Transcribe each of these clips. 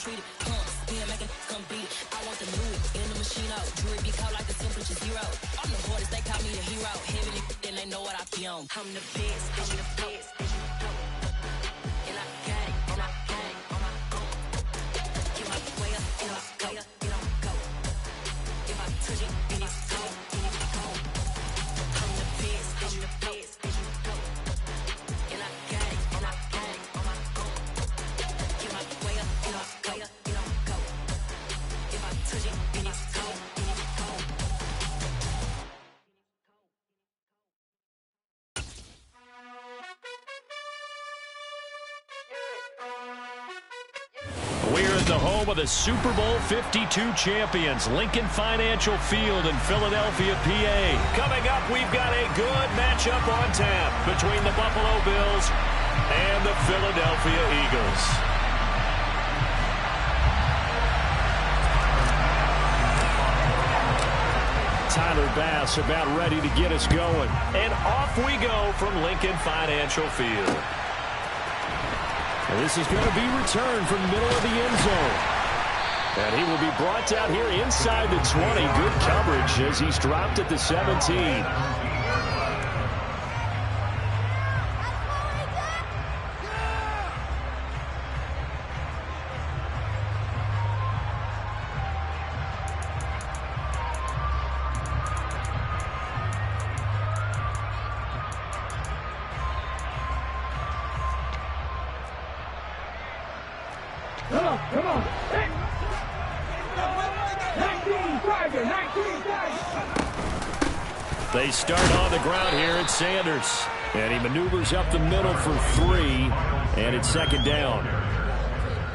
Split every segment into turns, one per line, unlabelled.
treat it. Spin, make it come beat it. I want the new in the machine out. Jewelry be cold like the temperature 0. I'm the hardest, they call me the hero. Heavily, then they know what I be on. I'm the best, I'm the best. And I got it, and I got it on my own. Get my way up, and I go, it don't go. If I touch it, then it's cold, then it's cold. I'm the best, I'm the best. And I got it, and I got it on my own. Get my way up, and I go, it don't go. If I touch it, then it's cold, then it's cold.
We're at the home of the Super Bowl 52 champions, Lincoln Financial Field in Philadelphia, PA. Coming up, we've got a good matchup on tap between the Buffalo Bills and the Philadelphia Eagles. Tyler Bass about ready to get us going. And off we go from Lincoln Financial Field. And this is going to be returned from the middle of the end zone. And he will be brought down here inside the 20. Good coverage as he's dropped at the 17.
Come on. 19 Tiger, 19 Tiger.
They start on the ground here at Sanders. And he maneuvers up the middle for 3. And it's second down.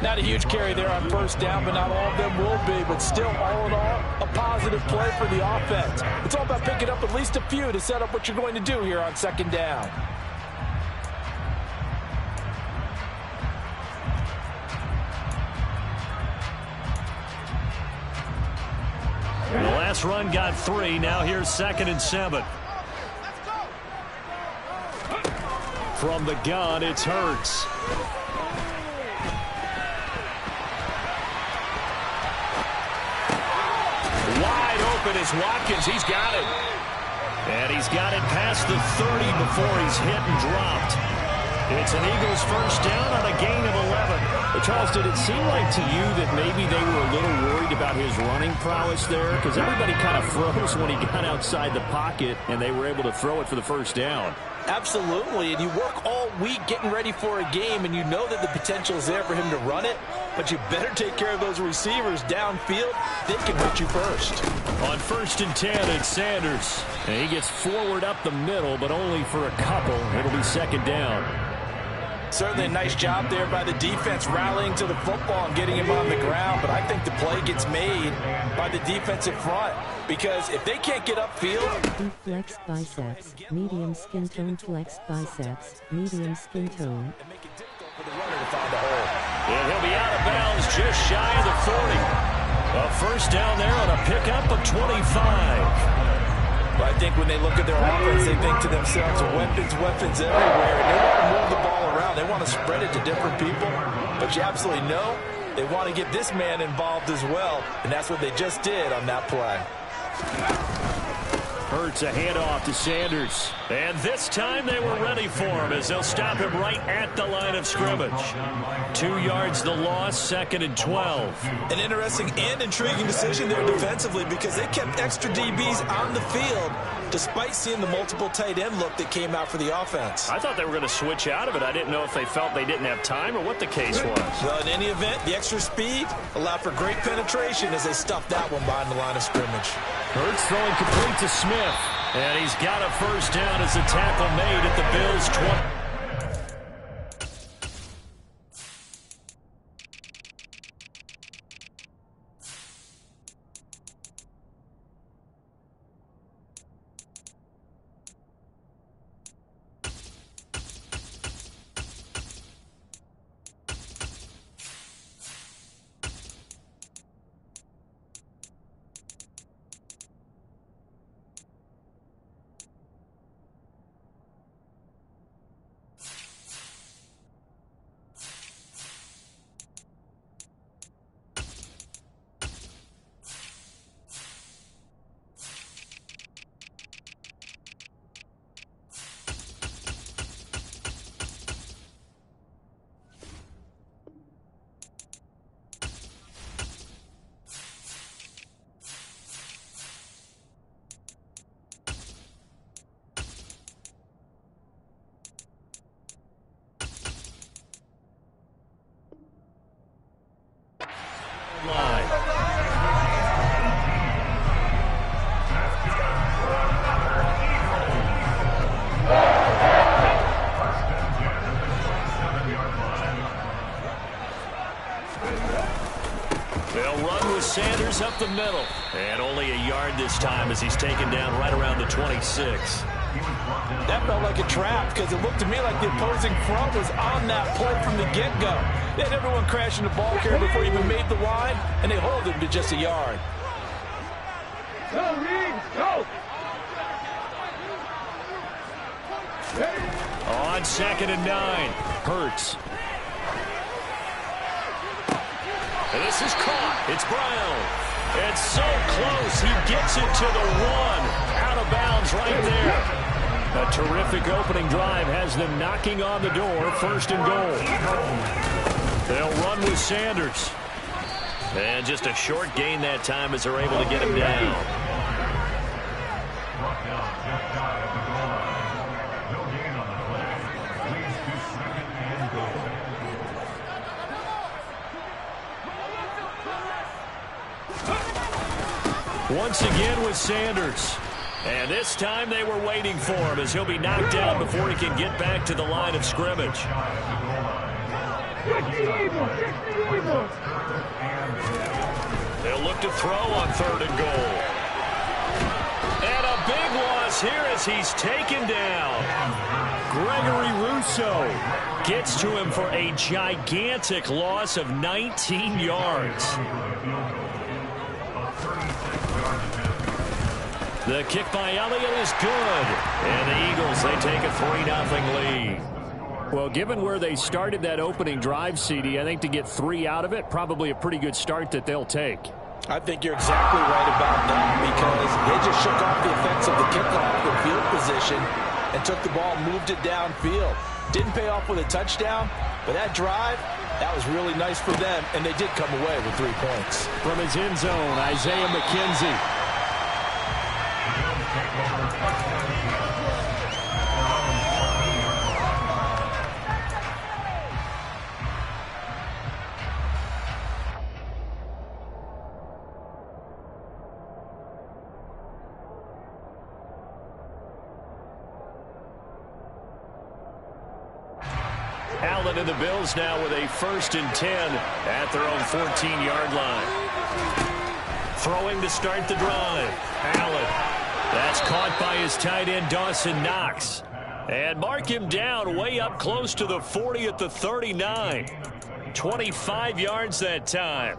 Not a huge carry there on first down, but not all of them will be. But still, all in all, a positive play for the offense. It's all about picking up at least a few to set up what you're going to do here on second down.
The last run got 3. Now here's 2nd and 7. From the gun, it's Hurts. Wide open is Watkins. He's got it. And he's got it past the 30 before he's hit and dropped. It's an Eagles first down on a gain of 11.
But Charles, did it seem like to you that maybe they were a little worried about his running prowess there? Because everybody kind of froze when he got outside the pocket, and they were able to throw it for the first down.
Absolutely, and you work all week getting ready for a game, and you know that the potential is there for him to run it, but you better take care of those receivers downfield. They can hurt you first.
On 1st and 10, it's Sanders.
And he gets forward up the middle, but only for a couple. It'll be second down.
Certainly a nice job there by the defense rallying to the football and getting him on the ground, but I think the play gets made by the defensive front because if they can't get upfield...
Flex biceps, medium skin tone, flex biceps, medium skin tone.
And make it difficult for the runner to find a hole.
And he'll be out of bounds just shy of the 40. A first down there on a pickup of 25.
But I think when they look at their offense, they think to themselves, weapons everywhere. And they want to move the ball around. They want to spread it to different people. But you absolutely know they want to get this man involved as well. And that's what they just did on that play.
Hurts a handoff to Sanders. And this time they were ready for him as they'll stop him right at the line of scrimmage. 2 yards the loss, 2nd and 12.
An interesting and intriguing decision there defensively because they kept extra DBs on the field despite seeing the multiple tight end look that came out for the offense.
I thought they were going to switch out of it. I didn't know if they felt they didn't have time or what the case was.
Well, in any event, the extra speed allowed for great penetration as they stuffed that one behind the line of scrimmage.
Hurts throwing complete to Smith. And he's got a first down as the tackle made at the Bills' 20. line. They'll run with Sanders up the middle. And only a yard this time as he's taken down right around the 26.
That felt like a trap because it looked to me like the opposing front was on that play from the get-go. They had everyone crashing the ball carrier before he even made the line, and they hold him to just a yard.
Go, Reed, go!
On 2nd and 9, Hurts. And this is caught. It's Brown. It's so close. He gets it to the 1. Out of bounds right there. A terrific opening drive has them knocking on the door. 1st and goal. They'll run with Sanders. And just a short gain that time as they're able to get him down. Once again with Sanders. And this time they were waiting for him as he'll be knocked down before he can get back to the line of scrimmage. They'll look to throw on 3rd and goal. And a big loss here as he's taken down. Gregory Rousseau gets to him for a gigantic loss of 19 yards. The kick by Elliott is good. And the Eagles, they take a 3-0 lead. Well, given where they started that opening drive, CD, I think to get 3 out of it, probably a pretty good start that they'll take.
I think you're exactly right about that because they just shook off the effects of the kickoff with field position and took the ball, moved it downfield. Didn't pay off with a touchdown, but that drive, that was really nice for them, and they did come away with 3 points.
From his end zone, Isaiah McKenzie. Allen and the Bills now with a 1st and 10 at their own 14-yard line. Throwing to start the drive. Allen. That's caught by his tight end, Dawson Knox. And mark him down way up close to the 40 at the 39. 25 yards that time.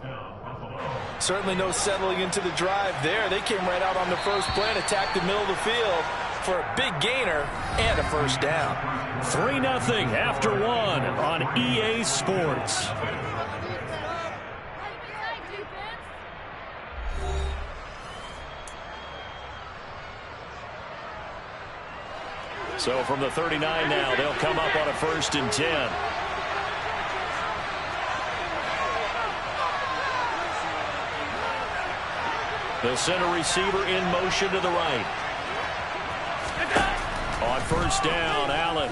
Certainly no settling into the drive there. They came right out on the first play and attacked the middle of the field for a big gainer and a 1st down.
3-0 after 1 on EA Sports. So from the 39 now, they'll come up on a 1st and 10. They'll send a receiver in motion to the right. On 1st down, Allen.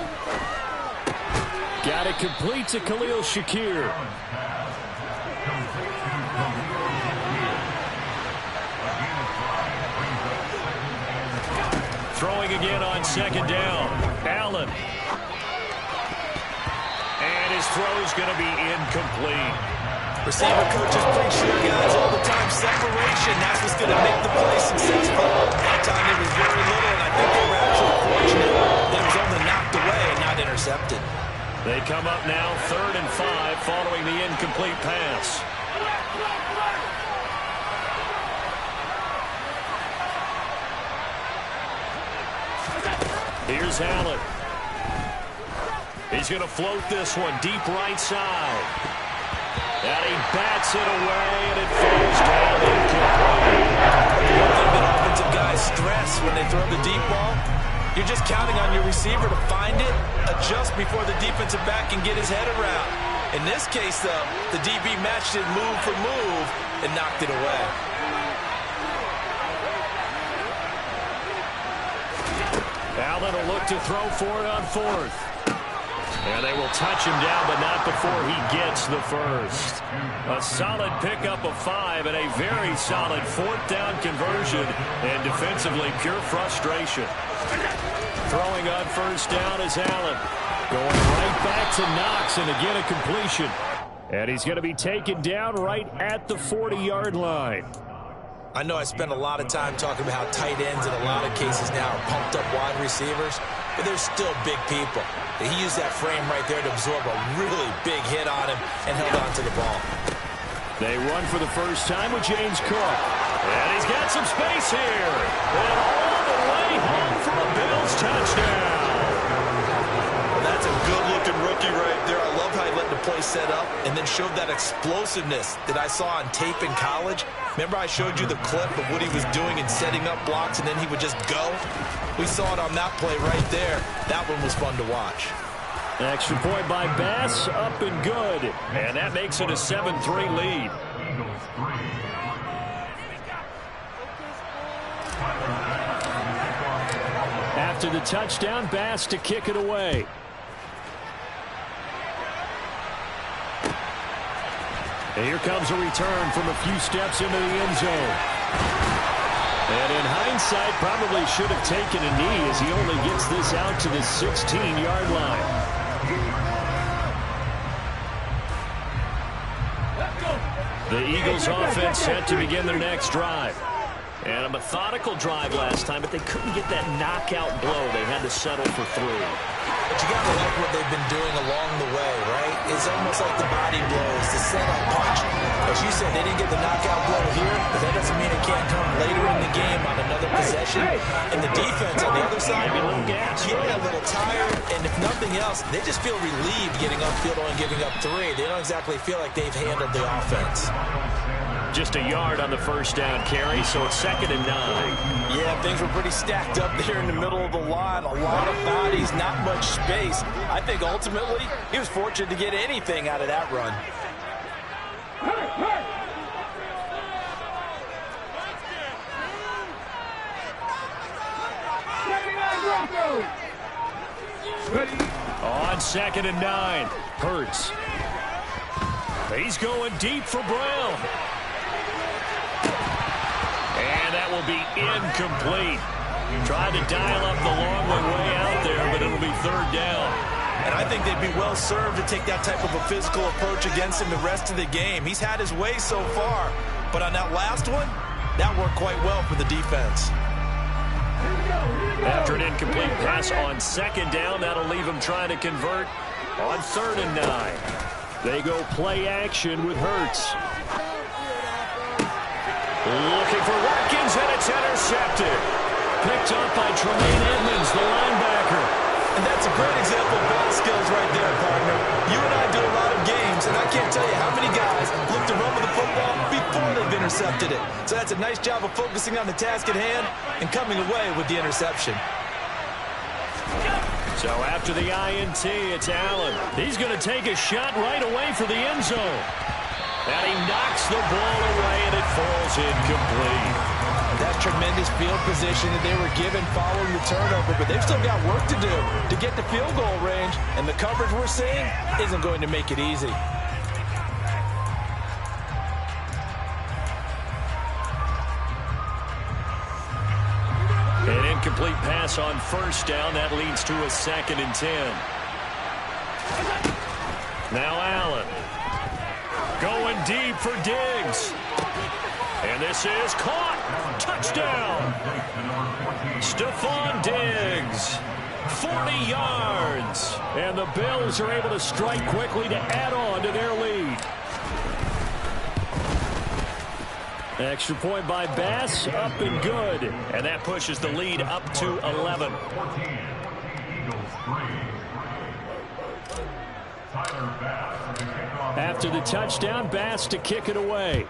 Got it complete to Khalil Shakir. Throwing again on 2nd down. Allen. And his throw's going to be incomplete.
Receiver coaches preach to their guys all the time. Separation, that's what's going to make the play successful. That time it was very little, and I think they were actually fortunate that it was only knocked away and not intercepted.
They come up now 3rd and 5 following the incomplete pass. Here's Allen. He's going to float this one deep right side. And he bats it away, and it falls down incomplete.
One thing that offensive guys stress when they throw the deep ball, you're just counting on your receiver to find it, adjust before the defensive back can get his head around. In this case, though, the DB matched it move for move and knocked it away.
Allen will look to throw for it on 4th. And they will touch him down, but not before he gets the first. A solid pickup of 5 and a very solid fourth down conversion. And defensively, pure frustration. Throwing on first down is Allen. Going right back to Knox, and again a completion. And he's going to be taken down right at the 40-yard line.
I know I spend a lot of time talking about how tight ends in a lot of cases now are pumped up wide receivers, but they're still big people. He used that frame right there to absorb a really big hit on him and held on to the ball.
They run for the first time with James Cook. And he's got some space here. And all the way home for a Bills touchdown.
Well, that's a good-looking rookie right there. I love how he let the play set up and then showed that explosiveness that I saw on tape in college. Remember I showed you the clip of what he was doing and setting up blocks, and then he would just go? We saw it on that play right there. That one was fun to watch.
Extra point by Bass, up and good. And that makes it a 7-3 lead. After the touchdown, Bass to kick it away. And here comes a return from a few steps into the end zone. And in hindsight, probably should have taken a knee as he only gets this out to the 16-yard line. The Eagles offense set to begin their next drive. And a methodical drive last time, but they couldn't get that knockout blow. They had to settle for 3.
But you got to like what they've been doing along the way, right? It's almost like the body blows, the setup punch. As you said, they didn't get the knockout blow here, but that doesn't mean it can't come later in the game on another possession. And the defense on the other side,
maybe a little gas.
Yeah, a little tired. And if nothing else, they just feel relieved getting upfield and giving up 3. They don't exactly feel like they've handled the offense.
Just a yard on the first down carry, so it's 2nd and 9.
Yeah, things were pretty stacked up there in the middle of the line. A lot of bodies, not much space. I think ultimately he was fortunate to get anything out of that run.
On 2nd and 9, Hurts. He's going deep for Brown. And that will be incomplete. Tried to dial up the long way out there, but it'll be 3rd down.
And I think they'd be well served to take that type of a physical approach against him the rest of the game. He's had his way so far, but on that last one, that worked quite well for the defense.
After an incomplete pass on 2nd down, that'll leave him trying to convert on 3rd and 9. They go play action with Hurts. Looking for Watkins, and it's intercepted. Picked up by Tremaine Edmonds, the linebacker.
And that's a great example of ball skills right there, partner. You and I do a lot of games, and I can't tell you how many guys look to run with the football before they've intercepted it. So that's a nice job of focusing on the task at hand and coming away with the interception.
So after the INT, it's Allen. He's going to take a shot right away for the end zone. And he knocks the ball away, and it falls incomplete.
That's tremendous field position that they were given following the turnover, but they've still got work to do to get the field goal range, and the coverage we're seeing isn't going to make it easy.
An incomplete pass on first down. That leads to a 2nd and 10. Now Allen. Going deep for Diggs. And this is caught. Touchdown. Stephon Diggs. 40 yards. And the Bills are able to strike quickly to add on to their lead. Extra point by Bass, up and good. And that pushes the lead up to 11. After the touchdown, Bass to kick it away.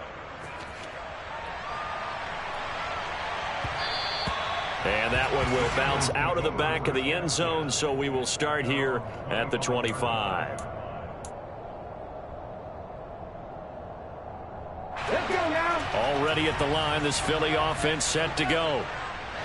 And that one will bounce out of the back of the end zone, so we will start here at the 25.
Let's go now.
Already at the line, this Philly offense set to go.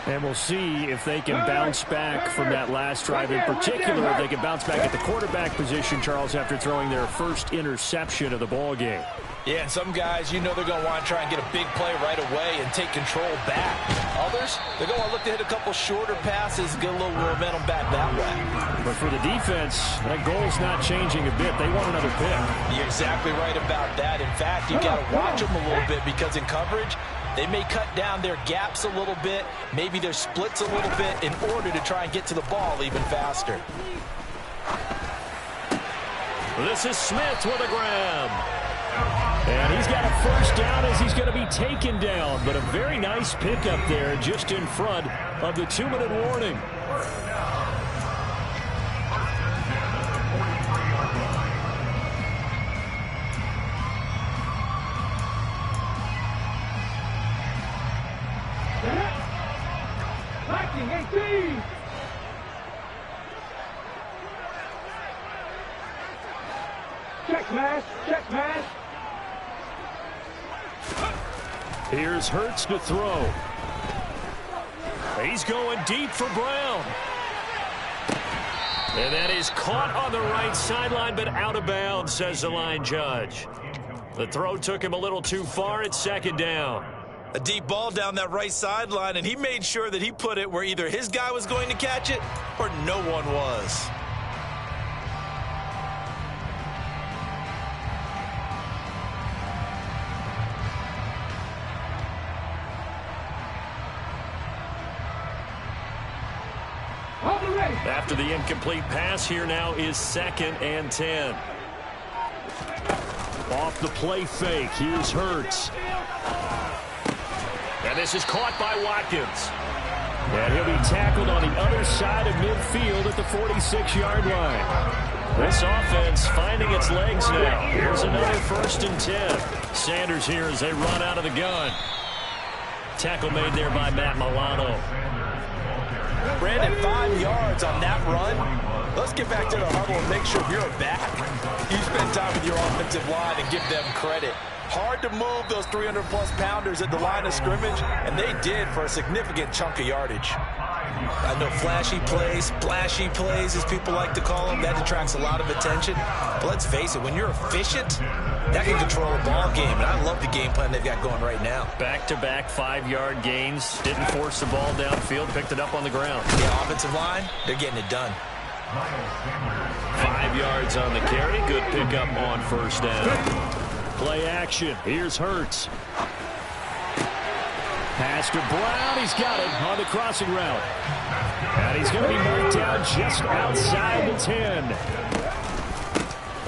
And we'll see if they can bounce back from that last drive in particular, if they can bounce back at the quarterback position, Charles, after throwing their first interception of the ball game.
Yeah, and some guys, you know they're going to want to try and get a big play right away and take control back. Others, they're going to want to look to hit a couple shorter passes, get a little momentum back that way.
But for the defense, that goal's not changing a bit. They want another pick.
You're exactly right about that. In fact, you got to watch them a little bit because in coverage, they may cut down their gaps a little bit, maybe their splits a little bit in order to try and get to the ball even faster.
This is Smith with a grab. And he's got a first down as he's going to be taken down. But a very nice pickup there just in front of the 2-minute warning.
Lacking 18. Check mash, check mash.
Here's Hurts to throw. He's going deep for Brown. And that is caught on the right sideline, but out of bounds, says the line judge. The throw took him a little too far. It's second down.
A deep ball down that right sideline, and he made sure that he put it where either his guy was going to catch it or no one was.
After the incomplete pass, here now is 2nd and 10. Off the play fake, here's Hurts. And this is caught by Watkins. And he'll be tackled on the other side of midfield at the 46-yard line. This offense finding its legs now. Here's another 1st and 10. Sanders here as they run out of the gun. Tackle made there by Matt Milano.
Brandon, 5 yards on that run. Let's get back to the huddle and make sure you're back. You spend time with your offensive line and give them credit. Hard to move those 300-plus pounders at the line of scrimmage, and they did for a significant chunk of yardage. I know flashy plays, splashy plays, as people like to call them, that attracts a lot of attention. But let's face it, when you're efficient, that can control a ball game, and I love the game plan they've got going right now.
Back-to-back 5-yard gains. Didn't force the ball downfield, picked it up on the ground.
The offensive line, they're getting it done.
5 yards on the carry. Good pickup on 1st down. Play action. Here's Hurts. Pass to Brown. He's got it on the crossing route. And he's going to be marked down just outside the 10.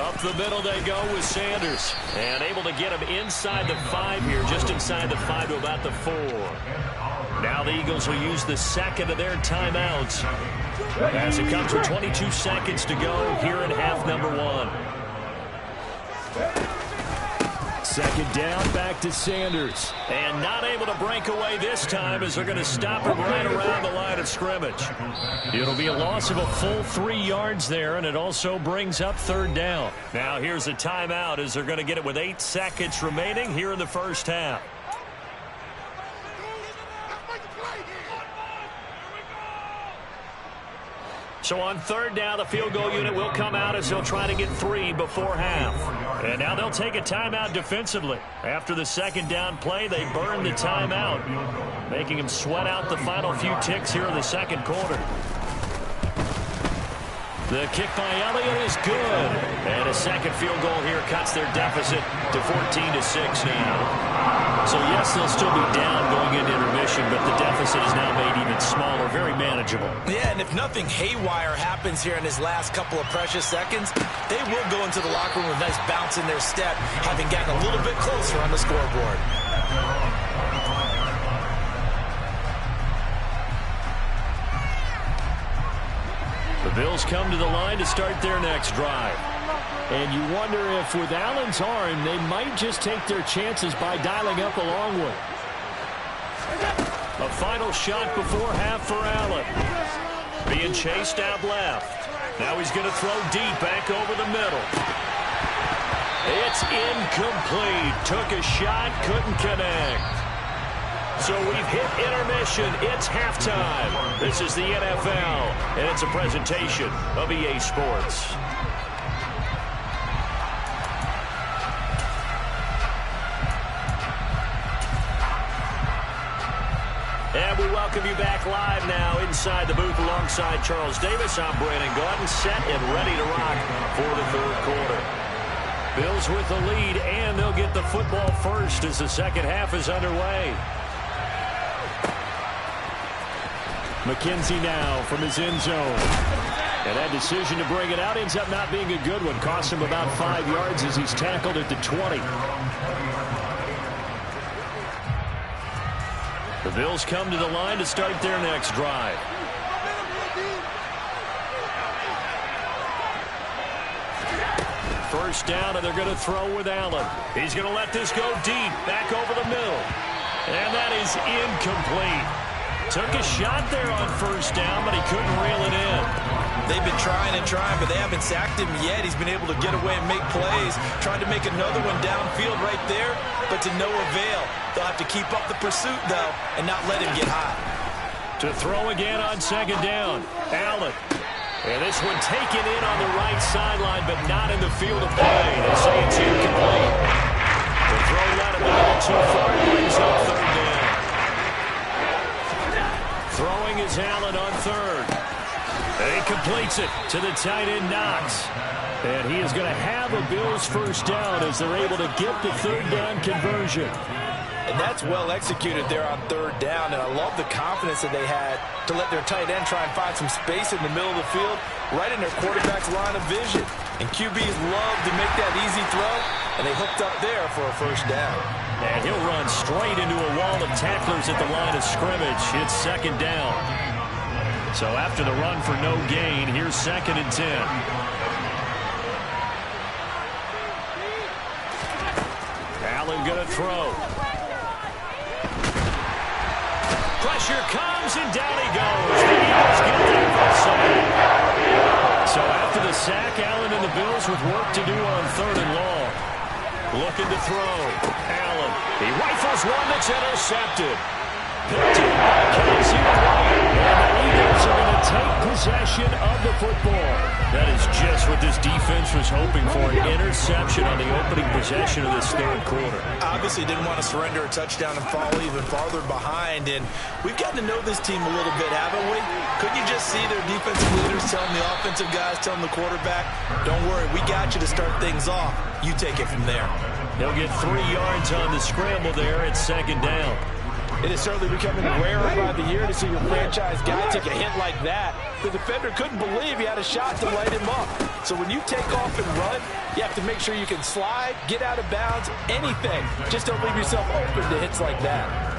Up the middle they go with Sanders. And able to get him inside the 5 here, just inside the 5 to about the 4. Now the Eagles will use the 2nd of their timeouts as it comes with 22 seconds to go here in half number 1. 2nd down, back to Sanders. And not able to break away this time as they're going to stop him right around the line of scrimmage. It'll be a loss of a full 3 yards there, and it also brings up 3rd down. Now here's a timeout as they're going to get it with 8 seconds remaining here in the 1st half. So on 3rd down, the field goal unit will come out as they'll try to get 3 before half. And now they'll take a timeout defensively. After the 2nd down play, they burn the timeout, making them sweat out the final few ticks here in the 2nd quarter. The kick by Elliott is good. And a 2nd field goal here cuts their deficit to 14-6 now. So, yes, they'll still be down going into intermission, but the deficit is now made even smaller, very manageable.
Yeah, and if nothing haywire happens here in his last couple of precious seconds, they will go into the locker room with a nice bounce in their step, having gotten a little bit closer on the scoreboard.
The Bills come to the line to start their next drive.
And you wonder if with Allen's arm, they might just take their chances by dialing up a long one.
A final shot before half for Allen. Being chased out left. Now he's going to throw deep back over the middle. It's incomplete. Took a shot, couldn't connect. So we've hit intermission. It's halftime. This is the NFL, and it's a presentation of EA Sports. And we welcome you back live now inside the booth alongside Charles Davis. I'm Brandon Gaudin, set and ready to rock for the third quarter. Bills with the lead, and they'll get the football first as the second half is underway. McKenzie now from his end zone. And that decision to bring it out ends up not being a good one. Cost him about 5 yards as he's tackled at the 20. The Bills come to the line to start their next drive. First down, and they're going to throw with Allen. He's going to let this go deep, back over the middle. And that is incomplete. Took a shot there on first down, but he couldn't reel it in.
They've been trying and trying, but they haven't sacked him yet. He's been able to get away and make plays. Trying to make another one downfield right there, but to no avail. They'll have to keep up the pursuit, though, and not let him get hot.
To throw again on second down, Allen. And this one taken in on the right sideline, but not in the field of play. They say it's incomplete. The throw led him a little too far, brings up third down. Throwing is Allen on third. And he completes it to the tight end, Knox. And he is going to have a Bills first down as they're able to get the third down conversion.
And that's well executed there on third down. And I love the confidence that they had to let their tight end try and find some space in the middle of the field, right in their quarterback's line of vision. And QBs love to make that easy throw, and they hooked up there for a first down.
And he'll run straight into a wall of tacklers at the line of scrimmage. It's second down. So after the run for no gain, here's 2nd and 10. Allen going to throw. Pressure comes, and down he goes. The Eagles get there for the sack. So after the sack, Allen and the Bills with work to do on third and long. Looking to throw. Allen. He rifles one that's intercepted. Picked up by Kelsey White. And the Eagles are going to take possession of the football. That is just what this defense was hoping for, an interception on the opening possession of this third quarter.
Obviously didn't want to surrender a touchdown and fall even farther behind. And we've gotten to know this team a little bit, haven't we? Couldn't you just see their defensive leaders telling the offensive guys, telling the quarterback, don't worry, we got you to start things off. You take it from there.
He'll get 3 yards on the scramble there at second down.
It is certainly becoming rarer by the year to see your franchise guy take a hit like that. The defender couldn't believe he had a shot to light him up. So when you take off and run, you have to make sure you can slide, get out of bounds, anything. Just don't leave yourself open to hits like that.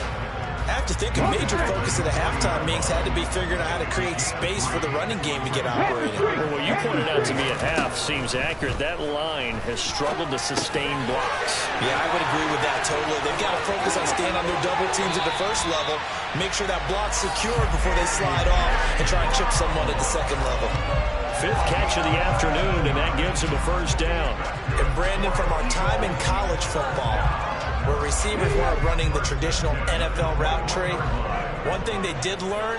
I have to think a major focus of the halftime meetings had to be figuring out how to create space for the running game to get operating.
Well, what you pointed out to me at half seems accurate. That line has struggled to sustain blocks.
Yeah, I would agree with that totally. They've got to focus on staying on their double teams at the first level, make sure that block's secure before they slide off and try and chip someone at the second level.
5th catch of the afternoon, and that gives him a first down.
And Brandon, from our time in college football, where receivers weren't running the traditional NFL route tree, one thing they did learn,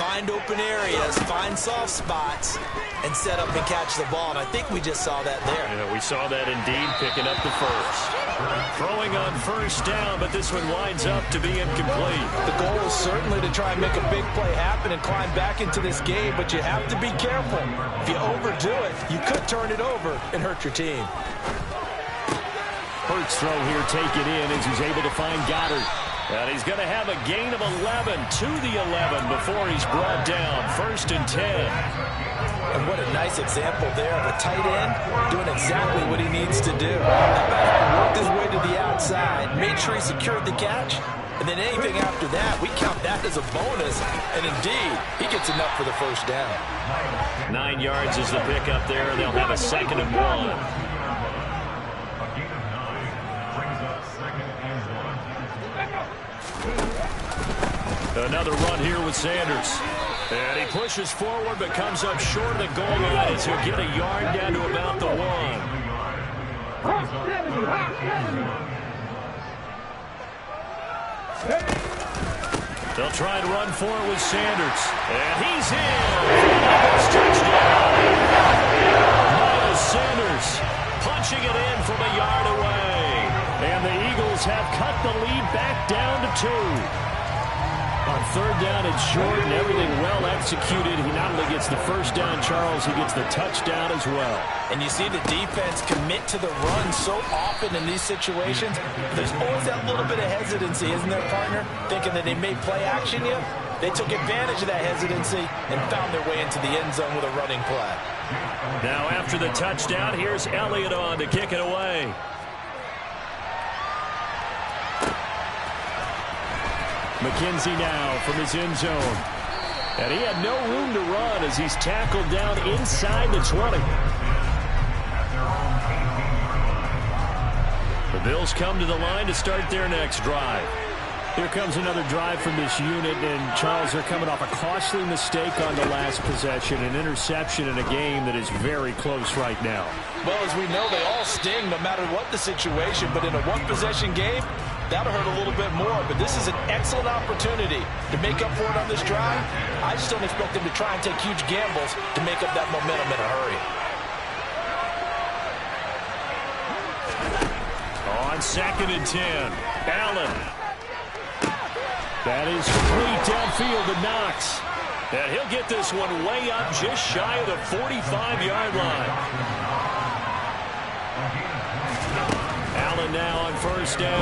find open areas, find soft spots, and set up and catch the ball. And I think we just saw that there.
Yeah, we saw that indeed, picking up the first. Throwing on first down, but this one winds up to be incomplete.
The goal is certainly to try and make a big play happen and climb back into this game, but you have to be careful. If you overdo it, you could turn it over and hurt your team.
Hurts throw here taken in as he's able to find Goddard. And he's going to have a gain of 11 to the 11 before he's brought down. 1st and 10.
And what a nice example there of a tight end doing exactly what he needs to do. How about how he worked his way to the outside, made sure he secured the catch, and then anything after that, we count that as a bonus. And indeed, he gets enough for the first down.
9 yards is the pickup there. They'll have a 2nd and 1. Another run here with Sanders. And he pushes forward but comes up short of the goal line as he'll get a yard down to about the 1. They'll try and run for it with Sanders. And he's in. Eagles touchdown. Miles Sanders punching it in from a yard away. And the Eagles have cut the lead back down to 2. On third down and short and everything well executed. He not only gets the first down, Charles, he gets the touchdown as well.
And you see the defense commit to the run so often in these situations. There's always that little bit of hesitancy, isn't there, partner? Thinking that they may play action you. They took advantage of that hesitancy and found their way into the end zone with a running play.
Now after the touchdown, here's Elliott on to kick it away. McKenzie now from his end zone. And he had no room to run as he's tackled down inside the 20. The Bills come to the line to start their next drive. Here comes another drive from this unit, and Charles, they're coming off a costly mistake on the last possession, an interception in a game that is very close right now.
Well, as we know, they all sting no matter what the situation, but in a one-possession game, that'll hurt a little bit more, but this is an excellent opportunity to make up for it on this drive. I just don't expect them to try and take huge gambles to make up that momentum in a hurry.
On 2nd and 10, Allen. That is complete downfield to Knox. And he'll get this one way up just shy of the 45-yard line. Allen now on first down.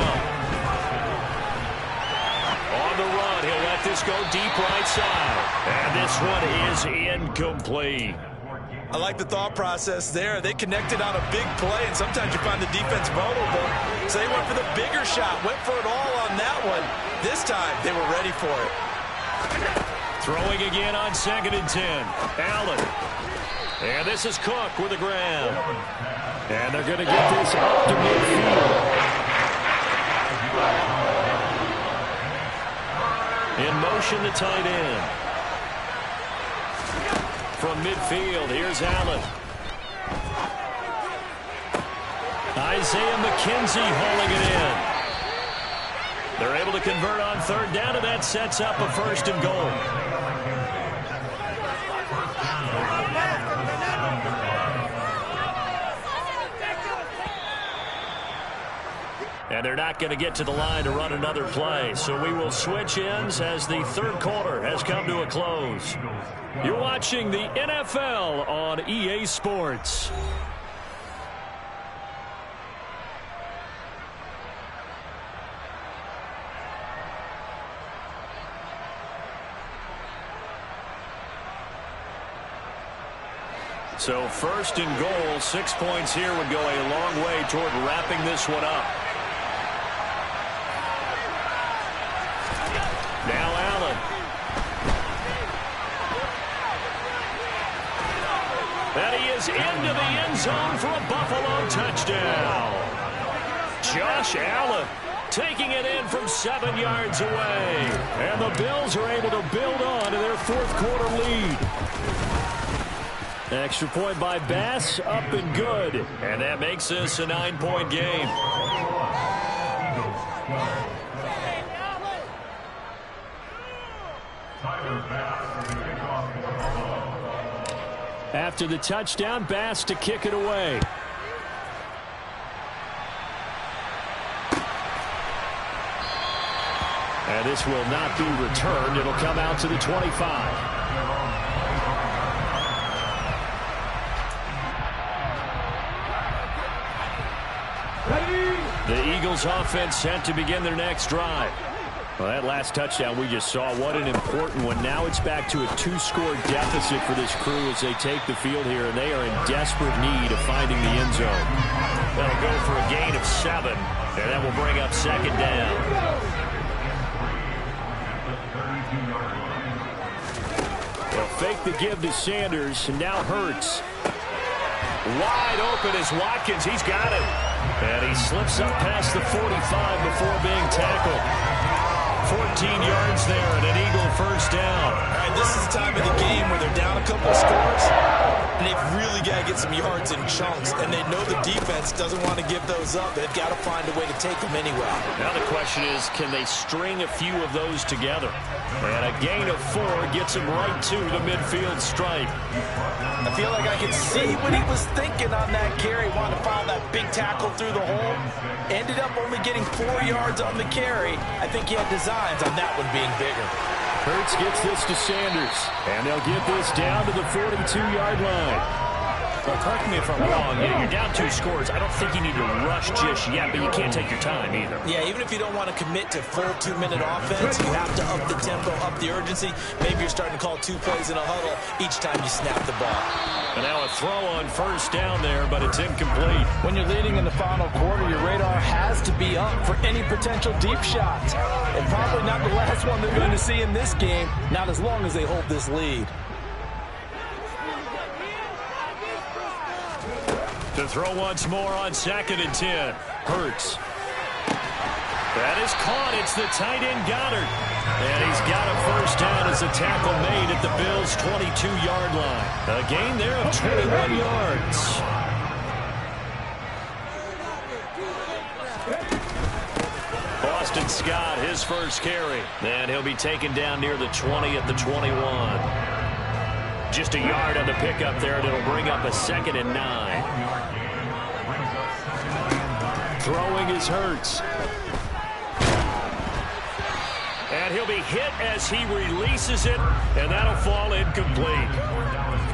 On the run, he'll let this go deep right side. And this one is incomplete.
I like the thought process there. They connected on a big play, and sometimes you find the defense vulnerable. So they went for the bigger shot, went for it all on that one. This time, they were ready for it.
Throwing again on 2nd and 10. Allen. And this is Cook with a grab. And they're going to get this up to midfield. In motion, the tight end. From midfield, here's Allen. Isaiah McKenzie hauling it in. They're able to convert on third down, and that sets up a 1st and goal. And they're not going to get to the line to run another play. So we will switch ends as the third quarter has come to a close. You're watching the NFL on EA Sports. So 1st and goal, 6 points here would go a long way toward wrapping this one up. Now Allen. And he is into the end zone for a Buffalo touchdown. Josh Allen taking it in from 7 yards away. And the Bills are able to build on to their 4th quarter lead. Extra point by Bass, up and good. And that makes this a 9-point game. After the touchdown, Bass to kick it away. And this will not be returned. It'll come out to the 25. The Eagles offense set to begin their next drive. Well, that last touchdown we just saw, what an important one. Now it's back to a 2-score deficit for this crew as they take the field here, and they are in desperate need of finding the end zone. That'll go for a gain of 7, and that will bring up 2nd down. They'll fake the give to Sanders, and now Hurts. Wide open is Watkins. He's got it. And he slips up past the 45 before being tackled. 14 yards there and an Eagle 1st down.
All right, this is the time of the game where they're down a couple of scores. and they've really got to get some yards in chunks, and they know the defense doesn't want to give those up. They've got to find a way to take them anyway.
Now the question is, can they string a few of those together? And a gain of 4 gets him right to the midfield stripe.
I feel like I can see what he was thinking on that carry. Wanted to follow that big tackle through the hole. Ended up only getting 4 yards on the carry. I think he had designs on that one being bigger.
Hurts gets this to Sanders, and they'll get this down to the 42-yard line.
Well, correct me if I'm wrong. You're down 2 scores. I don't think you need to rush just yet, but you can't take your time either.
Yeah, even if you don't want to commit to full 2-minute offense, you have to up the tempo, up the urgency. Maybe you're starting to call 2 plays in a huddle each time you snap the ball.
And now a throw on first down there, but it's incomplete.
When you're leading in the final quarter, your radar has to be up for any potential deep shots. And probably not the last one they're going to see in this game, not as long as they hold this lead.
To throw once more on 2nd and 10. Hurts. That is caught. It's the tight end Goddard. And he's got a first down as a tackle made at the Bills' 22-yard line. A gain there of 21 yards. Boston Scott, his first carry. And he'll be taken down near the 20 at the 21. Just a yard on the pickup there, and it'll bring up a 2nd and 9. Throwing is Hurts. And he'll be hit as he releases it, and that'll fall incomplete.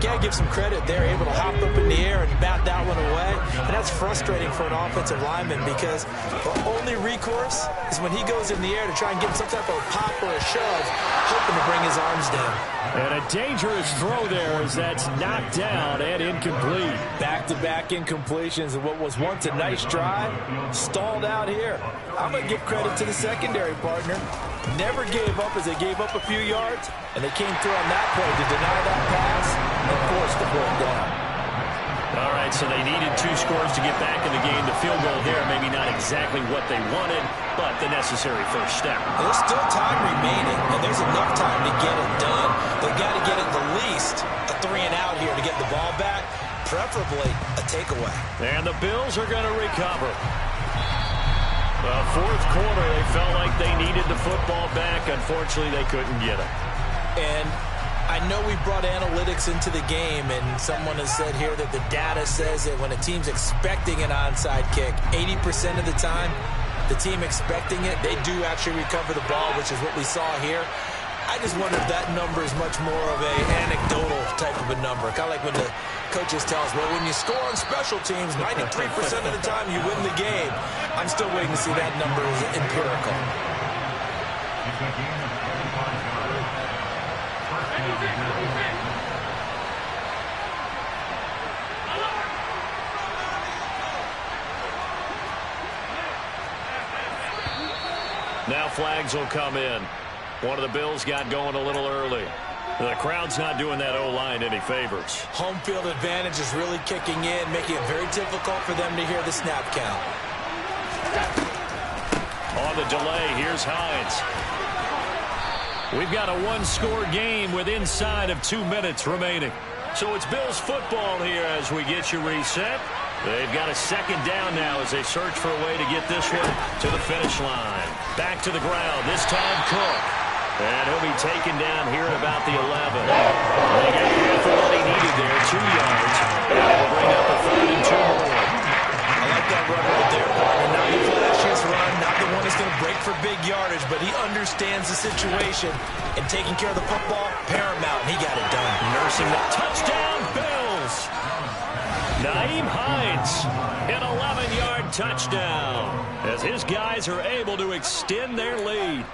Got to give some credit. They're able to hop up in the air and bat that one away. And that's frustrating for an offensive lineman because the only recourse is when he goes in the air to try and get some type of pop or a shove, hoping to bring his arms down.
And a dangerous throw there as that's knocked down and incomplete.
Back-to-back incompletions of what was once a nice drive, stalled out here. I'm going to give credit to the secondary partner. Never gave up as they gave up a few yards, and they came through on that play to deny that pass and force the ball down.
All right, so they needed 2 scores to get back in the game. The field goal there, maybe not exactly what they wanted, but the necessary first step.
There's still time remaining, and there's enough time to get it done. They've got to get at the least a 3-and-out here to get the ball back, preferably a takeaway.
And the Bills are going to recover. The 4th quarter, they felt like they needed the football back. Unfortunately, they couldn't get it.
And I know we brought analytics into the game, and someone has said here that the data says that when a team's expecting an onside kick, 80% of the time, the team expecting it, they do actually recover the ball, which is what we saw here. I just wonder if that number is much more of an anecdotal type of a number. Kind of like when the coaches tell us, well, when you score on special teams, 93% of the time you win the game. I'm still waiting to see that number is empirical.
Now flags will come in. One of the Bills got going a little early. The crowd's not doing that O-line any favors.
Home field advantage is really kicking in, making it very difficult for them to hear the snap count.
On the delay, here's Hines. We've got a 1-score game with inside of 2 minutes remaining. So it's Bills football here as we get you reset. They've got a 2nd down now as they search for a way to get this one to the finish line. Back to the ground, this time Cook. And he'll be taken down here at about the 11. They got half of what he needed there, 2 yards. And it'll bring up a 3rd and 2 more.
I like that run right there, partner. Not the flashiest run, not the one that's going to break for big yardage, but he understands the situation, and taking care of the football, paramount, and he got it done.
Nursing the touchdown, Bills. Nyheim Hines, an 11-yard touchdown, as his guys are able to extend their lead.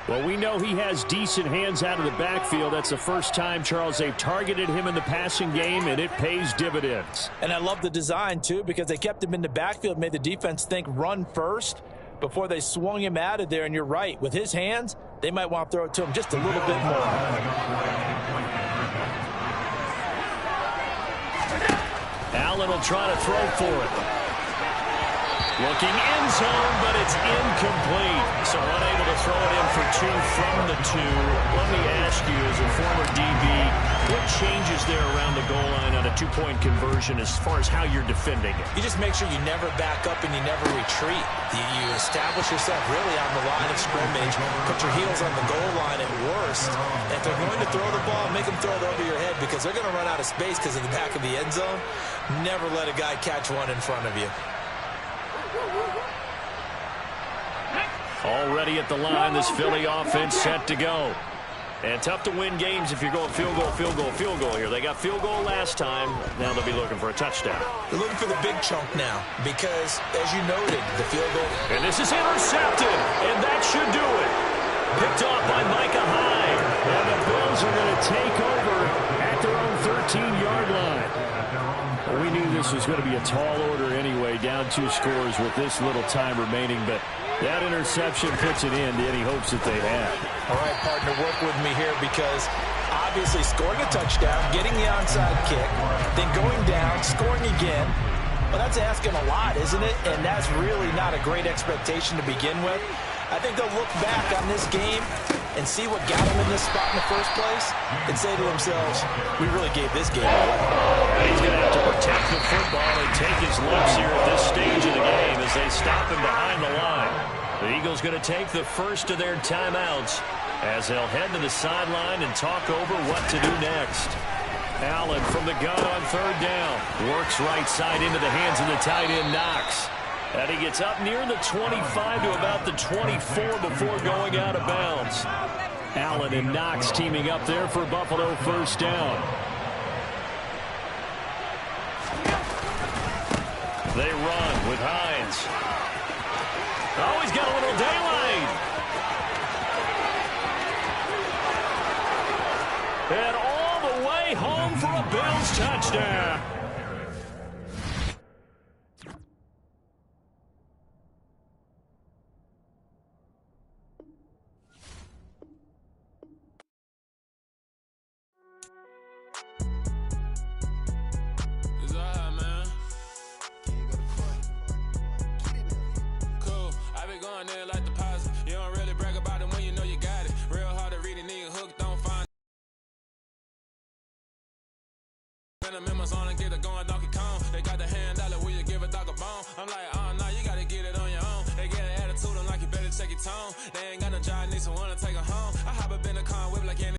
Well, we know he has decent hands out of the backfield. That's the first time, Charles, they've targeted him in the passing game, and it pays dividends.
And I love the design, too, because they kept him in the backfield, made the defense think run first before they swung him out of there. And you're right, with his hands, they might want to throw it to him just a little bit more.
Allen will try to throw for it. Looking end zone, but it's incomplete. So unable to throw it in for two from the two. Let me ask you, as a former DB, what changes there around the goal line on a two-point conversion as far as how you're defending it?
You just make sure you never back up and you never retreat. You establish yourself really on the line of scrimmage, put your heels on the goal line at worst. And if they're going to throw the ball, make them throw it over your head because they're going to run out of space because of the back of the end zone. Never let a guy catch one in front of you.
Already at the line, this Philly offense set to go. And tough to win games if you're going field goal, field goal, field goal here. They got field goal last time. Now they'll be looking for a touchdown.
They're looking for the big chunk now because, as you noted, the field goal.
And this is intercepted, and that should do it. Picked off by Micah Hyde. And the Bills are going to take over at their own 13-yard line. Well, we knew this was going to be a tall order anyway, down 2 scores with this little time remaining, but that interception puts it in to any hopes that they had.
All right, partner, work with me here because obviously scoring a touchdown, getting the onside kick, then going down, scoring again. Well, that's asking a lot, isn't it? And that's really not a great expectation to begin with. I think they'll look back on this game and see what got them in this spot in the first place and say to themselves, we really gave this game away.
He's going to have to protect the football and take his lumps here at this stage of the game as they stop him behind the line. The Eagles going to take the first of their timeouts as they'll head to the sideline and talk over what to do next. Allen from the gun on third down. Works right side into the hands of the tight end Knox. And he gets up near the 25 to about the 24 before going out of bounds. Allen and Knox teaming up there for Buffalo first down. They run with Hines. Oh, he's got a little daylight. And all the way home for a Bills touchdown.
They got the hand dollar, will you give a dog a bone? I'm like, oh no, you gotta get it on your own. They get an attitude, I'm like, you better check your tone. They ain't got no job, need someone to take her home.